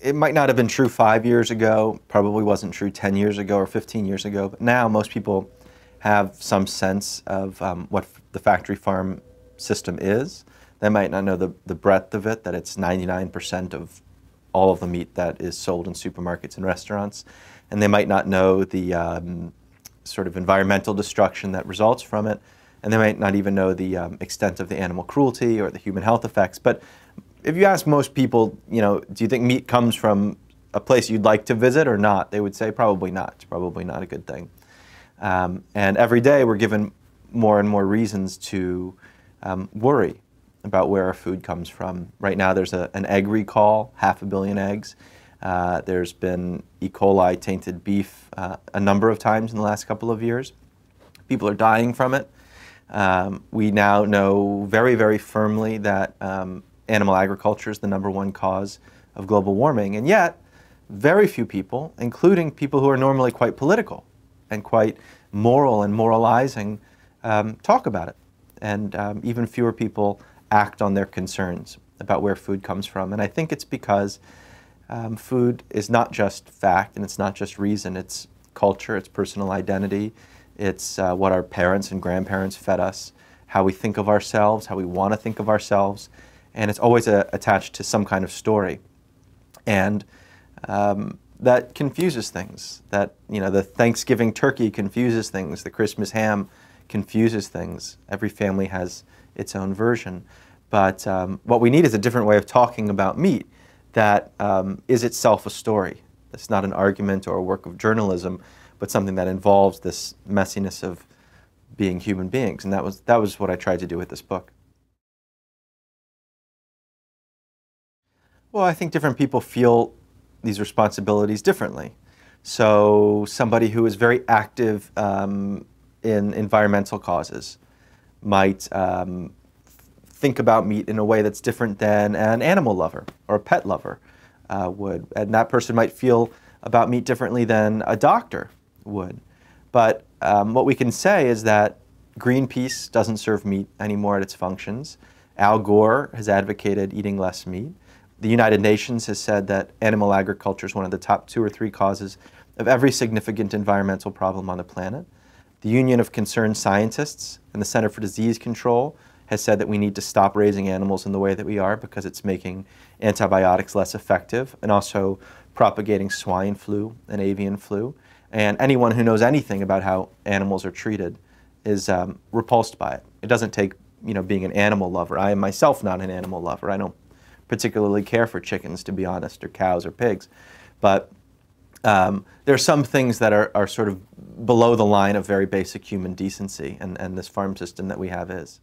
it might not have been true 5 years ago, probably wasn't true 10 years ago or 15 years ago, but now most people have some sense of what the factory farm system is. They might not know the breadth of it, that it's 99% of all of the meat that is sold in supermarkets and restaurants. And they might not know the sort of environmental destruction that results from it. And they might not even know the extent of the animal cruelty or the human health effects. But if you ask most people, do you think meat comes from a place you'd like to visit or not? They would say probably not. It's probably not a good thing. And every day we're given more and more reasons to worry about where our food comes from. Right now there's an egg recall, 500 million eggs. There's been E. coli tainted beef a number of times in the last couple of years. People are dying from it. We now know very, very firmly that animal agriculture is the #1 cause of global warming, and yet very few people, including people who are normally quite political and quite moral and moralizing, talk about it. And even fewer people act on their concerns about where food comes from. And I think it's because food is not just fact and it's not just reason, it's culture, it's personal identity, it's what our parents and grandparents fed us, how we think of ourselves, how we want to think of ourselves, and it's always attached to some kind of story. And that confuses things. That, the Thanksgiving turkey confuses things, the Christmas ham confuses things. Every family has its own version. But what we need is a different way of talking about meat that is itself a story. It's not an argument or a work of journalism, but something that involves this messiness of being human beings. And that was what I tried to do with this book. Well, I think different people feel these responsibilities differently. So somebody who is very active in environmental causes might think about meat in a way that's different than an animal lover or a pet lover would. And that person might feel about meat differently than a doctor would. But what we can say is that Greenpeace doesn't serve meat anymore at its functions. Al Gore has advocated eating less meat. The United Nations has said that animal agriculture is one of the top 2 or 3 causes of every significant environmental problem on the planet. The Union of Concerned Scientists and the Center for Disease Control has said that we need to stop raising animals in the way that we are because it's making antibiotics less effective and also propagating swine flu and avian flu. And anyone who knows anything about how animals are treated is repulsed by it. It doesn't take, being an animal lover. I am myself not an animal lover. I don't particularly care for chickens, to be honest, or cows or pigs. But there are some things that are sort of below the line of very basic human decency, and this farm system that we have is.